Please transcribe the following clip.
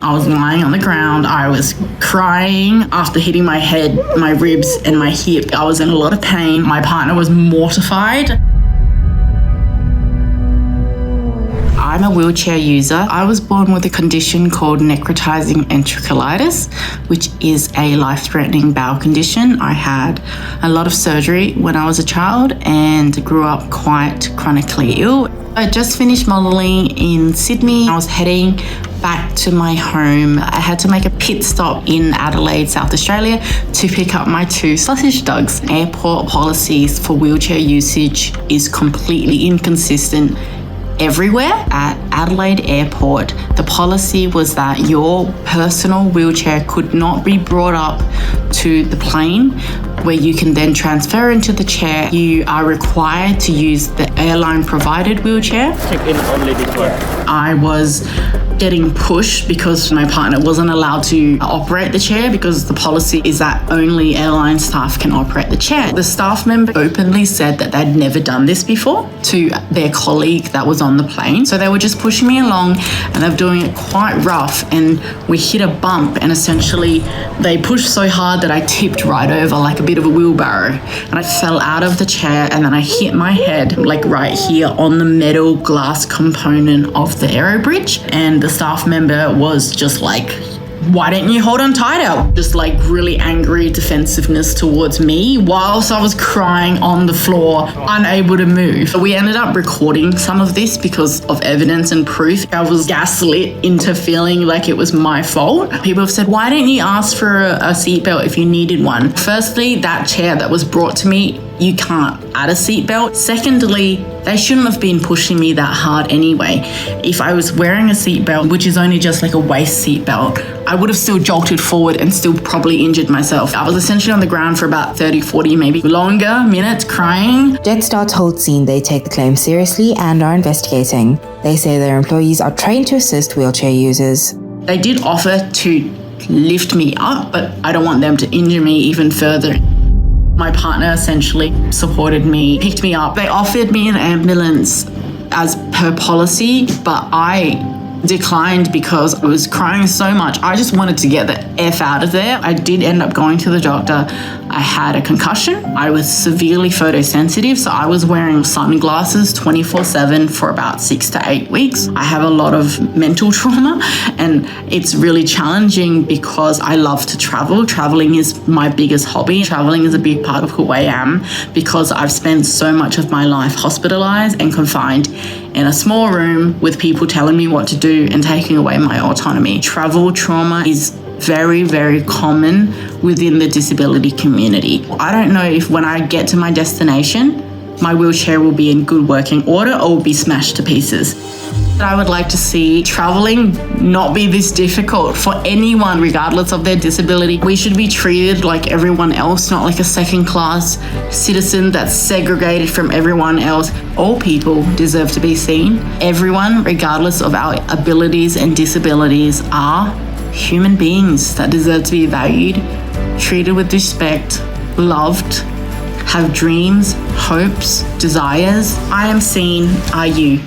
I was lying on the ground. I was crying after hitting my head, my ribs and my hip. I was in a lot of pain. My partner was mortified. I'm a wheelchair user. I was born with a condition called necrotizing enterocolitis, which is a life-threatening bowel condition. I had a lot of surgery when I was a child and grew up quite chronically ill. I just finished modelling in Sydney. I was heading back to my home. I had to make a pit stop in Adelaide, South Australia to pick up my 2 sausage dogs. Airport policies for wheelchair usage is completely inconsistent everywhere. At Adelaide Airport, the policy was that your personal wheelchair could not be brought up to the plane where you can then transfer into the chair. You are required to use the airline provided wheelchair. Check in only this one. I was getting pushed because my partner wasn't allowed to operate the chair because the policy is that only airline staff can operate the chair. The staff member openly said that they'd never done this before to their colleague that was on the plane. So they were just pushing me along and they were doing it quite rough, and we hit a bump and essentially they pushed so hard that I tipped right over like a bit of a wheelbarrow, and I fell out of the chair and then I hit my head like right here on the metal glass component of the aero bridge, and the staff member was just like, why didn't you hold on tighter? Just like really angry defensiveness towards me whilst I was crying on the floor, unable to move. We ended up recording some of this because of evidence and proof. I was gaslit into feeling like it was my fault. People have said, why didn't you ask for a seatbelt if you needed one? Firstly, that chair that was brought to me, you can't add a seatbelt. Secondly, they shouldn't have been pushing me that hard anyway. If I was wearing a seatbelt, which is only just like a waist seatbelt, I would have still jolted forward and still probably injured myself. I was essentially on the ground for about 30, 40, maybe longer minutes crying. Jetstar told Scene they take the claim seriously and are investigating. They say their employees are trained to assist wheelchair users. They did offer to lift me up, but I don't want them to injure me even further. My partner essentially supported me, picked me up. They offered me an ambulance as per policy, but I declined because I was crying so much. I just wanted to get the F out of there. I did end up going to the doctor. I had a concussion. I was severely photosensitive, so I was wearing sunglasses 24/7 for about 6 to 8 weeks. I have a lot of mental trauma, and it's really challenging because I love to travel. Traveling is my biggest hobby. Traveling is a big part of who I am because I've spent so much of my life hospitalized and confined in a small room with people telling me what to do and taking away my autonomy. Travel trauma is very, very common within the disability community. I don't know if when I get to my destination, my wheelchair will be in good working order or will be smashed to pieces. I would like to see traveling not be this difficult for anyone, regardless of their disability. We should be treated like everyone else, not like a second-class citizen that's segregated from everyone else. All people deserve to be seen. Everyone, regardless of our abilities and disabilities, are human beings that deserve to be valued, treated with respect, loved, have dreams, hopes, desires. I am seen, are you?